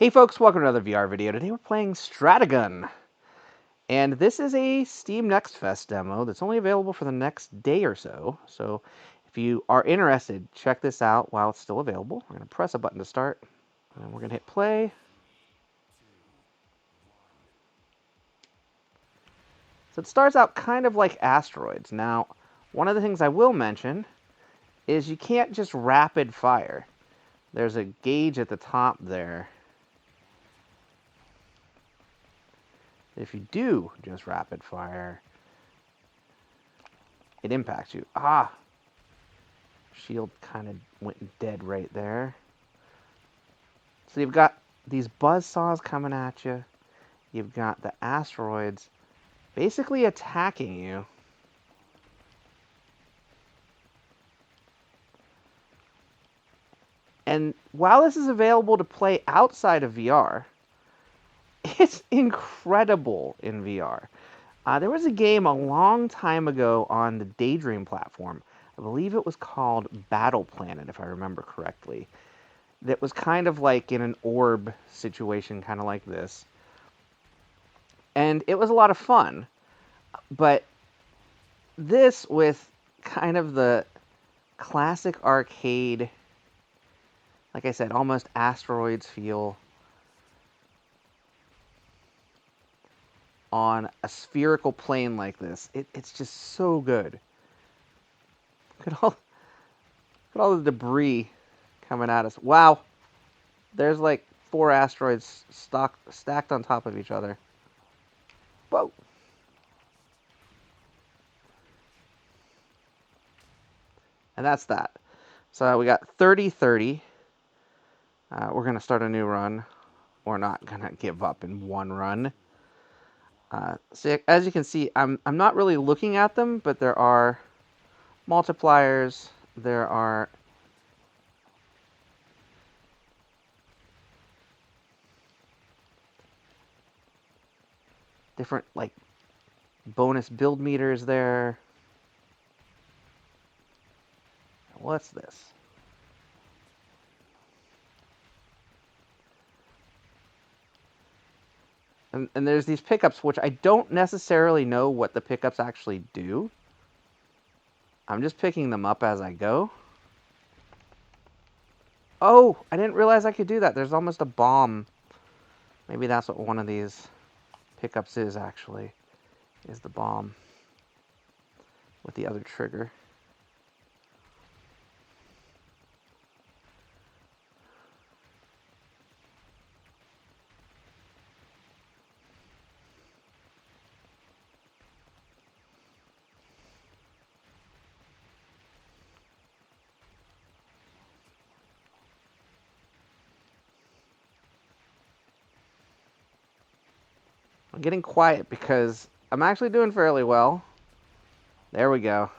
Hey folks, welcome to another VR video. Today we're playing Stratogun. And this is a Steam Next Fest demo that's only available for the next day or so. So if you are interested, check this out while it's still available. We're going to press a button to start. And we're going to hit play. So it starts out kind of like Asteroids. Now, one of the things I will mention is you can't just rapid fire. There's a gauge at the top there. If you do just rapid fire, it impacts you. Shield kind of went dead right there. So you've got these buzzsaws coming at you. You've got the asteroids basically attacking you. And while this is available to play outside of VR, it's incredible in VR. There was a game a long time ago on the Daydream platform. I believe it was called Battle Planet, if I remember correctly. That was kind of like in an orb situation, kind of like this. And it was a lot of fun. But this, with kind of the classic arcade, like I said, almost Asteroids feel, on a spherical plane like this, it's just so good. Look at all the debris coming at us. Wow, there's like 4 asteroids stacked on top of each other. Whoa. And that's that. So we got 30-30. We're going to start a new run. We're not going to give up in one run. So as you can see, I'm not really looking at them, but there are multipliers. There are different like bonus build meters there. What's this? And there's these pickups, which I don't necessarily know what the pickups actually do. I'm just picking them up as I go. Oh, I didn't realize I could do that. There's almost a bomb. Maybe that's what one of these pickups is, actually, is the bomb with the other trigger. I'm getting quiet because I'm actually doing fairly well. There we go.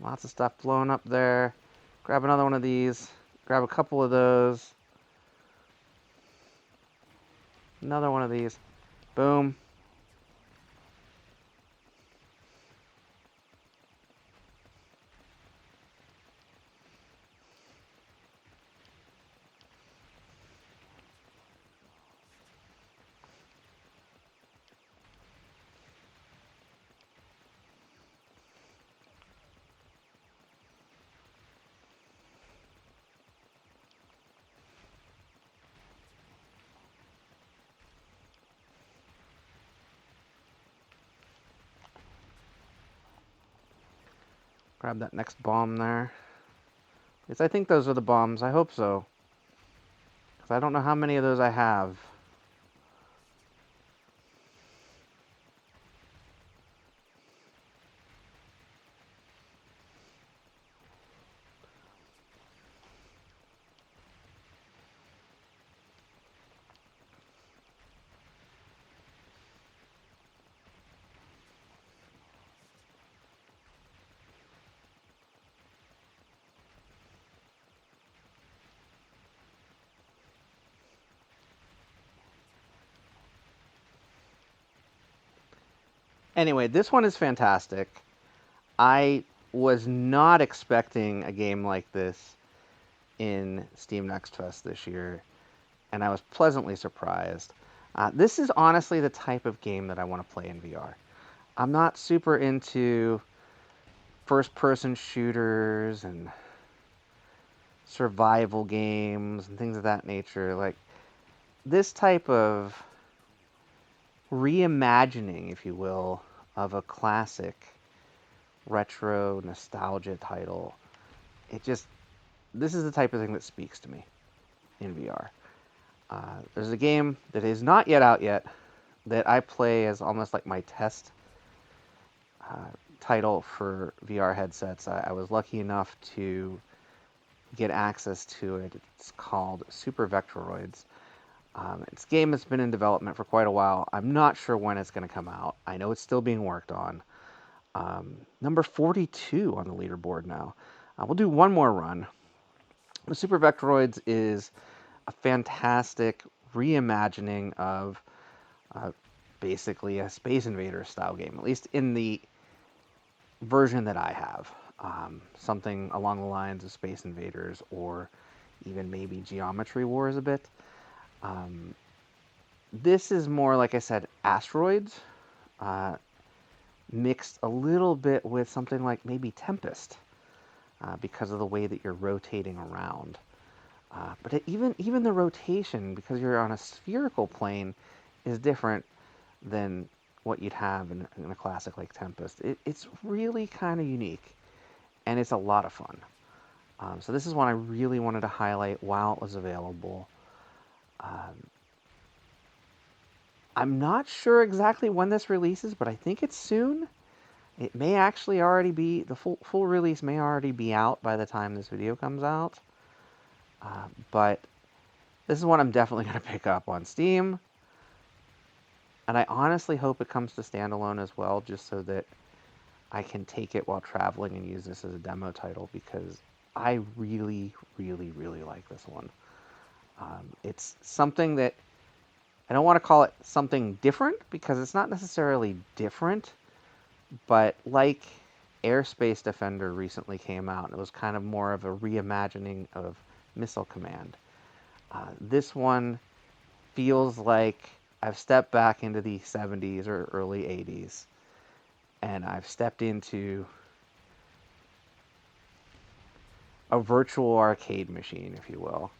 Lots of stuff blowing up there. Grab another one of these. Grab a couple of those. Another one of these. Boom. Grab that next bomb there. Yes, I think those are the bombs. I hope so. Because I don't know how many of those I have. Anyway, this one is fantastic. I was not expecting a game like this in Steam Next Fest this year, and I was pleasantly surprised. This is honestly the type of game that I want to play in VR. I'm not super into first-person shooters and survival games and things of that nature. Like, this type of reimagining, if you will, of a classic retro nostalgia title, this is the type of thing that speaks to me in VR. There's a game that is not yet out yet that I play as almost like my test title for VR headsets. I was lucky enough to get access to it. It's called Super Vectoroids. It's a game that's been in development for quite a while. I'm not sure when it's going to come out. I know it's still being worked on. Number 42 on the leaderboard now. We'll do one more run. The Super Vectoroids is a fantastic reimagining of basically a Space Invaders style game, at least in the version that I have. Something along the lines of Space Invaders or even maybe Geometry Wars a bit. This is more, like I said, asteroids, mixed a little bit with something like maybe Tempest, because of the way that you're rotating around. But even the rotation, because you're on a spherical plane, is different than what you'd have in a classic like Tempest. It's really kind of unique, and it's a lot of fun. So this is one I really wanted to highlight while it was available. I'm not sure exactly when this releases, but I think it's soon. It may actually already be, the full release may already be out by the time this video comes out. But this is one I'm definitely going to pick up on Steam. And I honestly hope it comes to standalone as well, just so that I can take it while traveling and use this as a demo title, because I really, really, really like this one. It's something that, I don't want to call it something different, because it's not necessarily different, but like Airspace Defender recently came out, and it was kind of more of a reimagining of Missile Command. This one feels like I've stepped back into the 70s or early 80s, and I've stepped into a virtual arcade machine, if you will,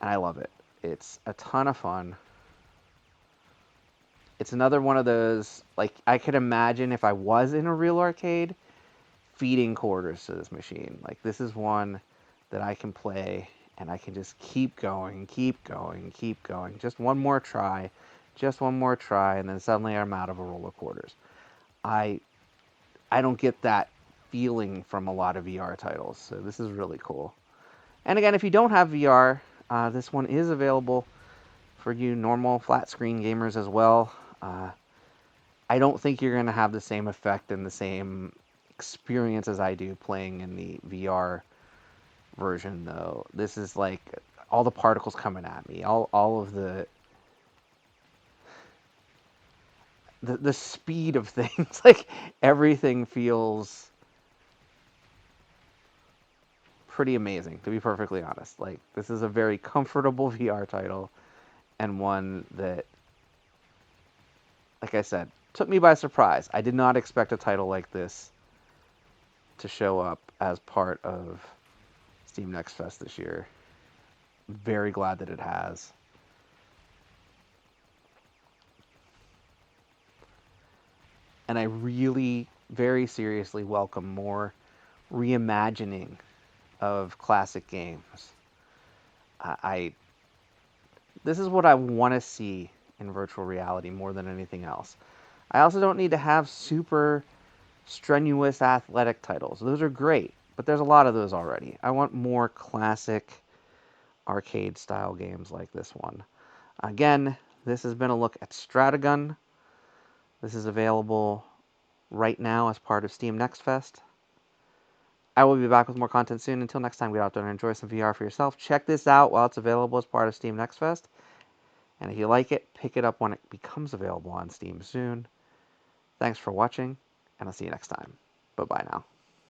and I love it. It's a ton of fun. It's another one of those, like, I could imagine if I was in a real arcade, feeding quarters to this machine. Like, this is one that I can play, and I can just keep going, keep going, keep going. Just one more try, and then suddenly I'm out of a roll of quarters. I don't get that feeling from a lot of VR titles, so this is really cool. And again, if you don't have VR, this one is available for you normal flat screen gamers as well. I don't think you're going to have the same effect and the same experience as I do playing in the VR version, though. This is like all the particles coming at me, all of the speed of things. Like, everything feels pretty amazing, to be perfectly honest. Like, this is a very comfortable VR title, and one that, like I said, took me by surprise. I did not expect a title like this to show up as part of Steam Next Fest this year. Very glad that it has. And I really, very seriously welcome more reimagining of classic games. This is what I want to see in virtual reality more than anything else. I also don't need to have super strenuous athletic titles. Those are great, but there's a lot of those already. I want more classic arcade style games like this one. Again, this has been a look at Stratogun. This is available right now as part of Steam Next Fest. I will be back with more content soon. Until next time, get out there and enjoy some VR for yourself. Check this out while it's available as part of Steam Next Fest. And if you like it, pick it up when it becomes available on Steam soon. Thanks for watching, and I'll see you next time. Bye-bye now.